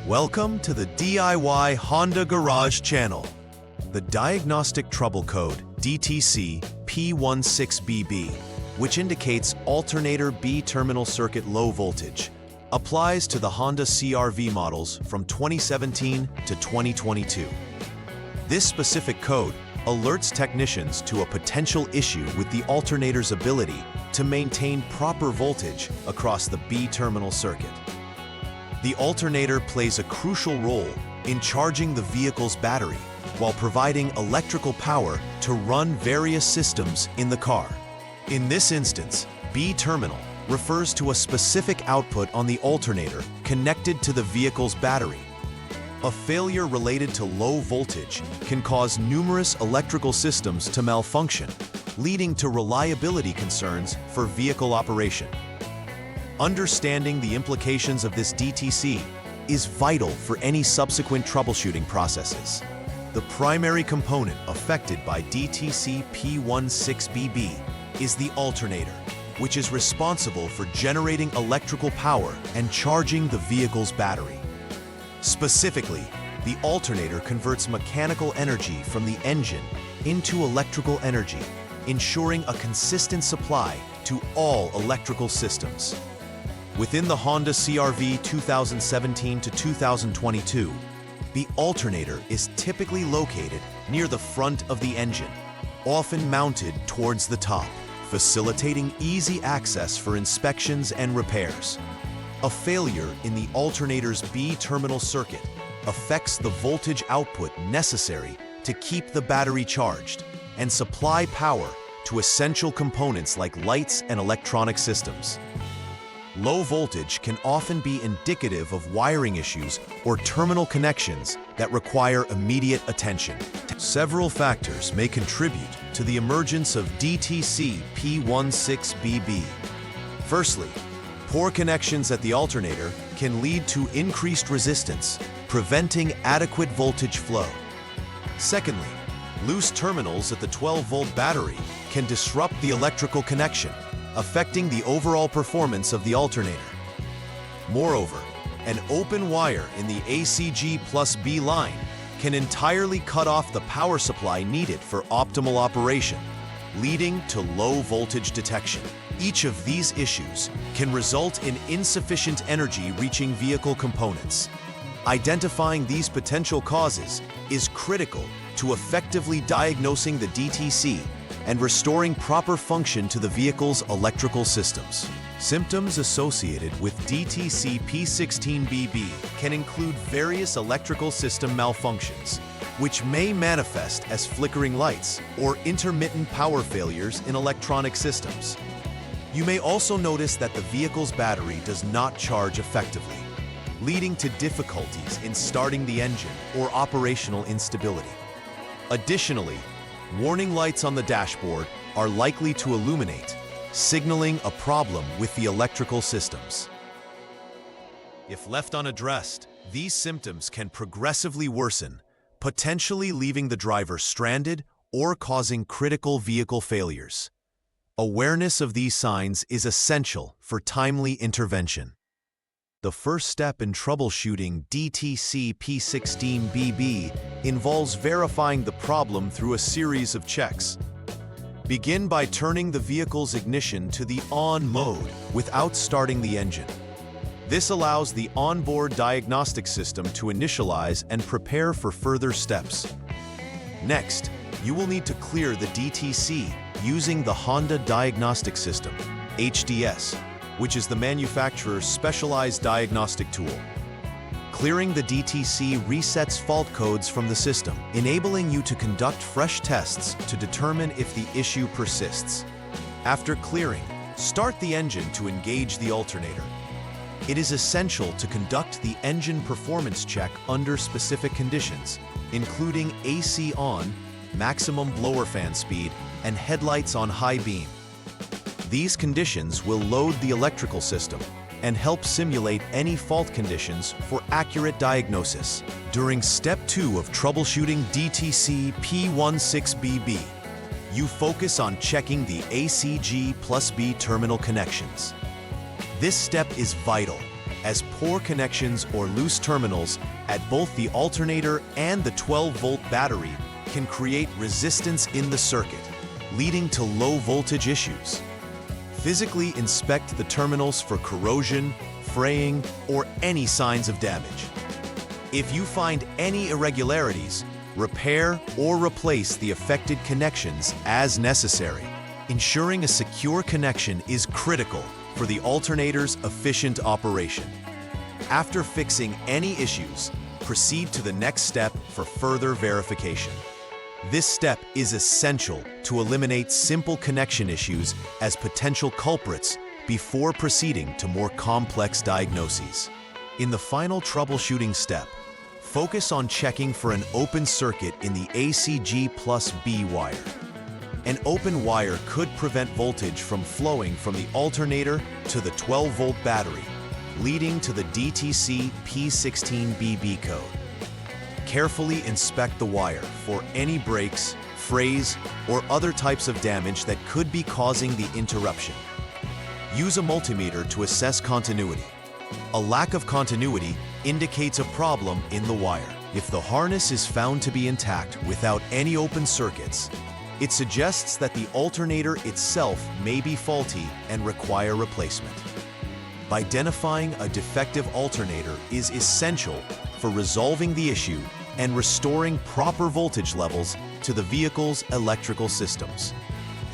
Welcome to the DIY Honda Garage channel. The Diagnostic Trouble Code, DTC P16BB, which indicates Alternator B terminal circuit low voltage, applies to the Honda CRV models from 2017 to 2022. This specific code alerts technicians to a potential issue with the alternator's ability to maintain proper voltage across the B terminal circuit. The alternator plays a crucial role in charging the vehicle's battery while providing electrical power to run various systems in the car. In this instance, B terminal refers to a specific output on the alternator connected to the vehicle's battery. A failure related to low voltage can cause numerous electrical systems to malfunction, leading to reliability concerns for vehicle operation. Understanding the implications of this DTC is vital for any subsequent troubleshooting processes. The primary component affected by DTC P16BB is the alternator, which is responsible for generating electrical power and charging the vehicle's battery. Specifically, the alternator converts mechanical energy from the engine into electrical energy, ensuring a consistent supply to all electrical systems. Within the Honda CRV 2017 to 2022, the alternator is typically located near the front of the engine, often mounted towards the top, facilitating easy access for inspections and repairs. A failure in the alternator's B terminal circuit affects the voltage output necessary to keep the battery charged and supply power to essential components like lights and electronic systems. Low voltage can often be indicative of wiring issues or terminal connections that require immediate attention. Several factors may contribute to the emergence of DTC P16BB. Firstly, poor connections at the alternator can lead to increased resistance, preventing adequate voltage flow. Secondly, loose terminals at the 12-volt battery can disrupt the electrical connection, affecting the overall performance of the alternator. Moreover, an open wire in the ACG plus B line can entirely cut off the power supply needed for optimal operation, leading to low voltage detection. Each of these issues can result in insufficient energy reaching vehicle components. Identifying these potential causes is critical to effectively diagnosing the DTC and restoring proper function to the vehicle's electrical systems. Symptoms associated with DTC P16BB can include various electrical system malfunctions, which may manifest as flickering lights or intermittent power failures in electronic systems. You may also notice that the vehicle's battery does not charge effectively, leading to difficulties in starting the engine or operational instability. Additionally, warning lights on the dashboard are likely to illuminate, signaling a problem with the electrical systems. If left unaddressed, these symptoms can progressively worsen, potentially leaving the driver stranded or causing critical vehicle failures. Awareness of these signs is essential for timely intervention. The first step in troubleshooting DTC P16BB involves verifying the problem through a series of checks. Begin by turning the vehicle's ignition to the on mode without starting the engine. This allows the onboard diagnostic system to initialize and prepare for further steps. Next, you will need to clear the DTC using the Honda Diagnostic System, HDS, which is the manufacturer's specialized diagnostic tool. Clearing the DTC resets fault codes from the system, enabling you to conduct fresh tests to determine if the issue persists. After clearing, start the engine to engage the alternator. It is essential to conduct the engine performance check under specific conditions, including AC on, maximum blower fan speed, and headlights on high beam. These conditions will load the electrical system and help simulate any fault conditions for accurate diagnosis. During Step 2 of troubleshooting DTC P16BB, you focus on checking the ACG plus B terminal connections. This step is vital as poor connections or loose terminals at both the alternator and the 12-volt battery can create resistance in the circuit, leading to low-voltage issues. Physically inspect the terminals for corrosion, fraying, or any signs of damage. If you find any irregularities, repair or replace the affected connections as necessary. Ensuring a secure connection is critical for the alternator's efficient operation. After fixing any issues, proceed to the next step for further verification. This step is essential to eliminate simple connection issues as potential culprits before proceeding to more complex diagnoses. In the final troubleshooting step, focus on checking for an open circuit in the ACG plus B wire. An open wire could prevent voltage from flowing from the alternator to the 12-volt battery, leading to the DTC P16BB code. Carefully inspect the wire for any breaks, frays, or other types of damage that could be causing the interruption. Use a multimeter to assess continuity. A lack of continuity indicates a problem in the wire. If the harness is found to be intact without any open circuits, it suggests that the alternator itself may be faulty and require replacement. Identifying a defective alternator is essential for resolving the issue and restoring proper voltage levels to the vehicle's electrical systems,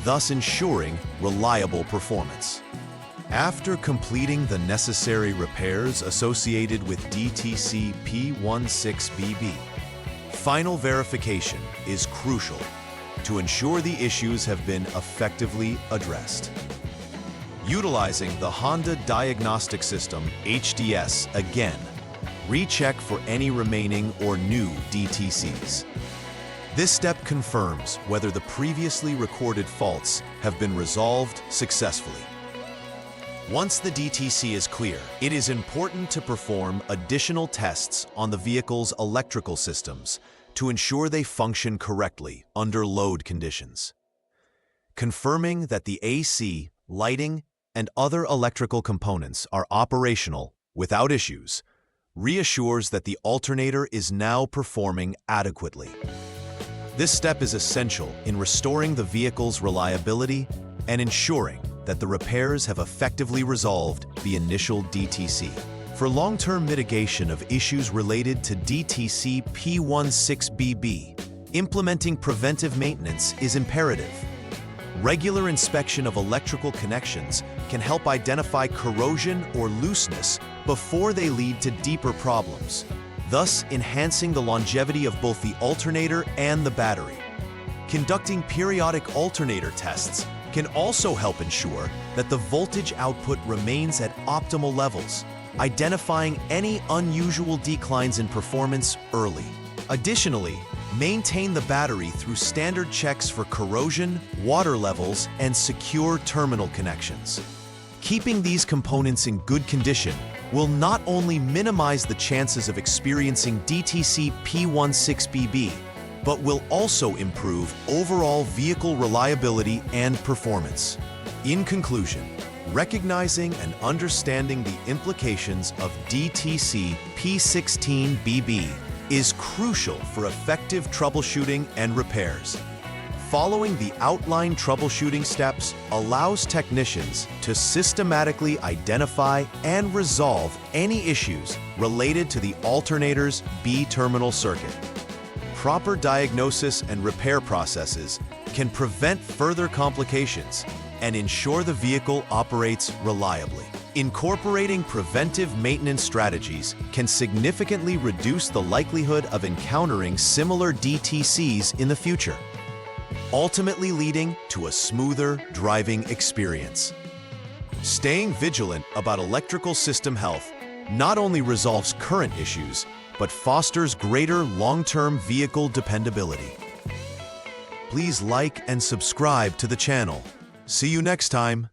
thus ensuring reliable performance. After completing the necessary repairs associated with DTC P16BB, final verification is crucial to ensure the issues have been effectively addressed. Utilizing the Honda Diagnostic System HDS again, recheck for any remaining or new DTCs. This step confirms whether the previously recorded faults have been resolved successfully. Once the DTC is clear, it is important to perform additional tests on the vehicle's electrical systems to ensure they function correctly under load conditions. Confirming that the AC, lighting, and other electrical components are operational without issues reassures that the alternator is now performing adequately. This step is essential in restoring the vehicle's reliability and ensuring that the repairs have effectively resolved the initial DTC. For long-term mitigation of issues related to DTC P16BB, implementing preventive maintenance is imperative. Regular inspection of electrical connections can help identify corrosion or looseness before they lead to deeper problems, thus enhancing the longevity of both the alternator and the battery. Conducting periodic alternator tests can also help ensure that the voltage output remains at optimal levels, identifying any unusual declines in performance early. Additionally, maintain the battery through standard checks for corrosion, water levels, and secure terminal connections. Keeping these components in good condition will not only minimize the chances of experiencing DTC P16BB, but will also improve overall vehicle reliability and performance. In conclusion, recognizing and understanding the implications of DTC P16BB is crucial for effective troubleshooting and repairs. Following the outlined troubleshooting steps allows technicians to systematically identify and resolve any issues related to the alternator's B-terminal circuit. Proper diagnosis and repair processes can prevent further complications and ensure the vehicle operates reliably. Incorporating preventive maintenance strategies can significantly reduce the likelihood of encountering similar DTCs in the future, ultimately leading to a smoother driving experience. Staying vigilant about electrical system health not only resolves current issues, but fosters greater long-term vehicle dependability. Please like and subscribe to the channel. See you next time.